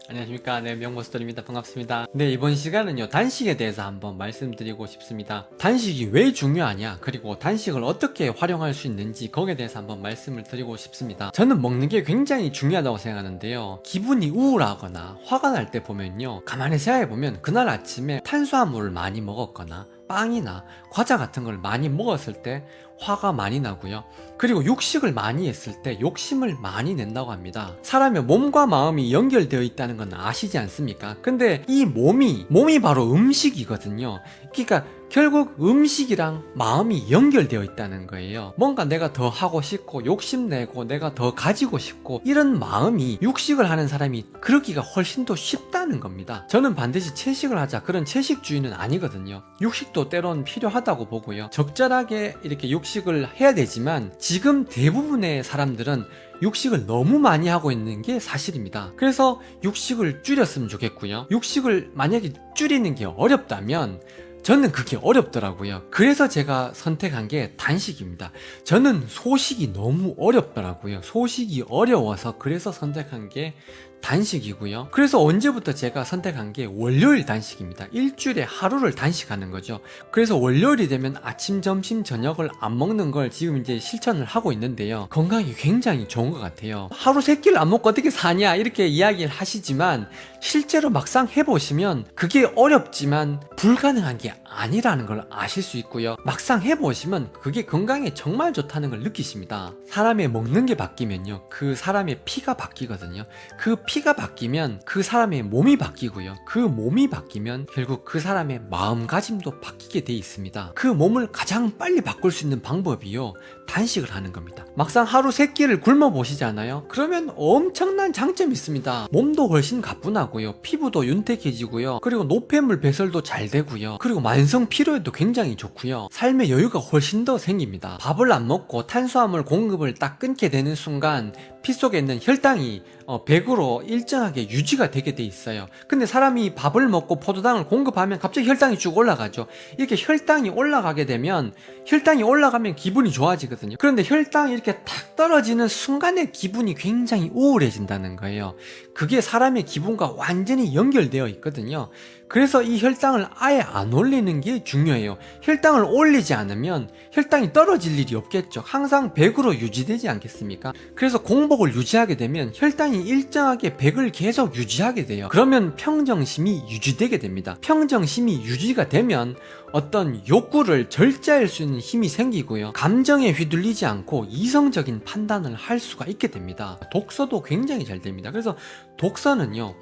안녕하십니까. 네, 명보스들입니다. 반갑습니다. 네, 이번 시간은요, 단식에 대해서 한번 말씀드리고 싶습니다. 단식이 왜 중요하냐, 그리고 단식을 어떻게 활용할 수 있는지, 거기에 대해서 한번 말씀을 드리고 싶습니다. 저는 먹는 게 굉장히 중요하다고 생각하는데요. 기분이 우울하거나 화가 날 때 보면요, 가만히 생각해보면 그날 아침에 탄수화물을 많이 먹었거나 빵이나 과자 같은 걸 많이 먹었을 때 화가 많이 나고요. 그리고 육식을 많이 했을 때 욕심을 많이 낸다고 합니다. 사람의 몸과 마음이 연결되어 있다는 건 아시지 않습니까? 근데 이 몸이 바로 음식이거든요. 그러니까 결국 음식이랑 마음이 연결되어 있다는 거예요. 뭔가 내가 더 하고 싶고 욕심내고 내가 더 가지고 싶고 이런 마음이 육식을 하는 사람이 그러기가 훨씬 더 쉽다는 겁니다. 저는 반드시 채식을 하자 그런 채식주의는 아니거든요. 육식도 때론 필요하다고 보고요. 적절하게 이렇게 육식을 해야 되지만 지금 대부분의 사람들은 육식을 너무 많이 하고 있는 게 사실입니다. 그래서 육식을 줄였으면 좋겠고요. 육식을 만약에 줄이는 게 어렵다면 저는 그게 어렵더라고요. 그래서 제가 선택한 게 단식입니다. 저는 소식이 너무 어렵더라고요. 소식이 어려워서 그래서 선택한 게 단식이고요. 그래서 언제부터 제가 선택한 게 월요일 단식입니다. 일주일에 하루를 단식하는 거죠. 그래서 월요일이 되면 아침, 점심, 저녁을 안 먹는 걸 지금 이제 실천을 하고 있는데요. 건강이 굉장히 좋은 것 같아요. 하루 세 끼를 안 먹고 어떻게 사냐 이렇게 이야기를 하시지만 실제로 막상 해보시면 그게 어렵지만 불가능한 게 아니라는 걸 아실 수 있고요. 막상 해보시면 그게 건강에 정말 좋다는 걸 느끼십니다. 사람의 먹는 게 바뀌면요, 그 사람의 피가 바뀌거든요. 그 피가 바뀌면 그 사람의 몸이 바뀌고요. 그 몸이 바뀌면 결국 그 사람의 마음가짐도 바뀌게 돼 있습니다. 그 몸을 가장 빨리 바꿀 수 있는 방법이요, 단식을 하는 겁니다. 막상 하루 세 끼를 굶어 보시잖아요. 그러면 엄청난 장점이 있습니다. 몸도 훨씬 가뿐하고요. 피부도 윤택해지고요. 그리고 노폐물 배설도 잘 되고요. 그리고 만성 피로에도 굉장히 좋고요. 삶의 여유가 훨씬 더 생깁니다. 밥을 안 먹고 탄수화물 공급을 딱 끊게 되는 순간 피 속에 있는 혈당이 100으로 일정하게 유지가 되게 돼 있어요. 근데 사람이 밥을 먹고 포도당을 공급하면 갑자기 혈당이 쭉 올라가죠. 이렇게 혈당이 올라가게 되면, 혈당이 올라가면 기분이 좋아지거든요. 그런데 혈당이 이렇게 탁 떨어지는 순간에 기분이 굉장히 우울해진다는 거예요. 그게 사람의 기분과 완전히 연결되어 있거든요. 그래서 이 혈당을 아예 안 올리는 게 중요해요. 혈당을 올리지 않으면 혈당이 떨어질 일이 없겠죠. 항상 100으로 유지되지 않겠습니까? 그래서 공복을 유지하게 되면 혈당이 일정하게 100을 계속 유지하게 돼요. 그러면 평정심이 유지되게 됩니다. 평정심이 유지가 되면 어떤 욕구를 절제할 수 있는 힘이 생기고요. 감정에 휘둘리지 않고 이성적인 판단을 할 수가 있게 됩니다. 독서도 굉장히 잘 됩니다. 그래서 독서는요,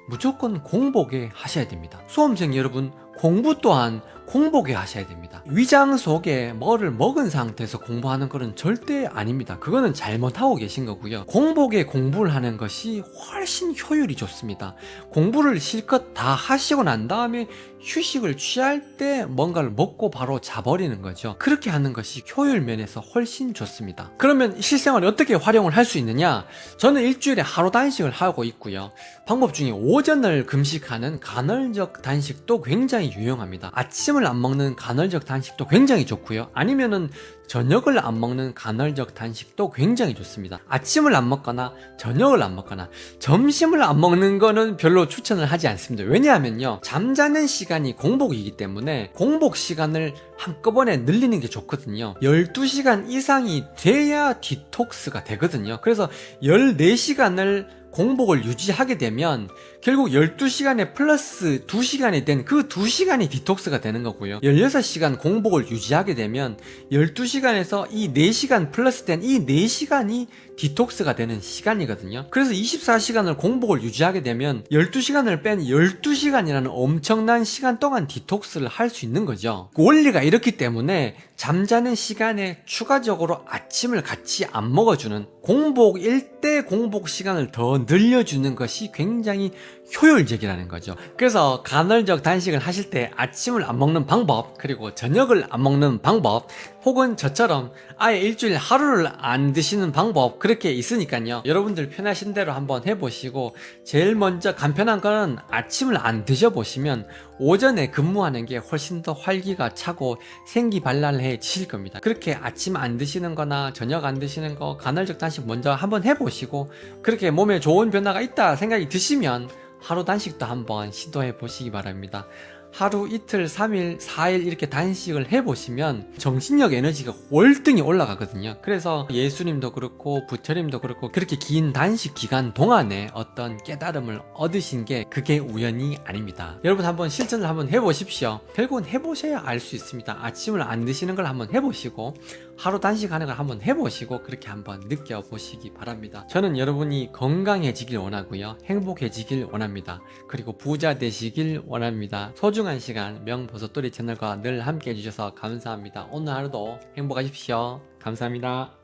무조건 공복에 하셔야 됩니다. 수험생 여러분, 공부 또한 공복에 하셔야 됩니다. 위장 속에 뭐를 먹은 상태에서 공부하는 것은 절대 아닙니다. 그거는 잘못하고 계신 거고요. 공복에 공부를 하는 것이 훨씬 효율이 좋습니다. 공부를 실컷 다 하시고 난 다음에 휴식을 취할 때 뭔가를 먹고 바로 자버리는 거죠. 그렇게 하는 것이 효율 면에서 훨씬 좋습니다. 그러면 실생활에 어떻게 활용을 할 수 있느냐? 저는 일주일에 하루 단식을 하고 있고요. 방법 중에 오전을 금식하는 간헐적 단식도 굉장히 유용합니다. 아침을 안 먹는 간헐적 단식도 굉장히 좋고요. 아니면은 저녁을 안 먹는 간헐적 단식도 굉장히 좋습니다. 아침을 안 먹거나 저녁을 안 먹거나 점심을 안 먹는 거는 별로 추천을 하지 않습니다. 왜냐하면요, 잠자는 시간이 공복이기 때문에 공복 시간을 한꺼번에 늘리는 게 좋거든요. 12시간 이상이 돼야 디톡스가 되거든요. 그래서 14시간을 공복을 유지하게 되면 결국 12시간에 플러스 2시간이 된 그 2시간이 디톡스가 되는 거고요. 16시간 공복을 유지하게 되면 12시간에서 이 4시간 플러스 된 이 4시간이 디톡스가 되는 시간이거든요. 그래서 24시간을 공복을 유지하게 되면 12시간을 뺀 12시간이라는 엄청난 시간 동안 디톡스를 할 수 있는 거죠. 그 원리가 이렇기 때문에 잠자는 시간에 추가적으로 아침을 같이 안 먹어주는 공복 1대 공복 시간을 더 늘려주는 것이 굉장히 효율적이라는 거죠. 그래서 간헐적 단식을 하실 때 아침을 안 먹는 방법, 그리고 저녁을 안 먹는 방법, 혹은 저처럼 아예 일주일 하루를 안 드시는 방법, 그렇게 있으니까요. 여러분들 편하신 대로 한번 해보시고, 제일 먼저 간편한 거는 아침을 안 드셔보시면 오전에 근무하는 게 훨씬 더 활기가 차고 생기발랄해지실 겁니다. 그렇게 아침 안 드시는 거나 저녁 안 드시는 거 간헐적 단식 먼저 한번 해보시고, 그렇게 몸에 좋은 변화가 있다 생각이 드시면 하루 단식도 한번 시도해 보시기 바랍니다. 하루 이틀, 3일, 4일 이렇게 단식을 해보시면 정신력 에너지가 월등히 올라가거든요. 그래서 예수님도 그렇고 부처님도 그렇고 그렇게 긴 단식 기간 동안에 어떤 깨달음을 얻으신 게 그게 우연이 아닙니다. 여러분 한번 실천을 한번 해보십시오. 결국은 해보셔야 알 수 있습니다. 아침을 안 드시는 걸 한번 해보시고 하루 단식하는 걸 한번 해보시고 그렇게 한번 느껴보시기 바랍니다. 저는 여러분이 건강해지길 원하고요. 행복해지길 원합니다. 그리고 부자 되시길 원합니다. 소중한 시간 명보석돌이 채널과 늘 함께 해주셔서 감사합니다. 오늘 하루도 행복하십시오. 감사합니다.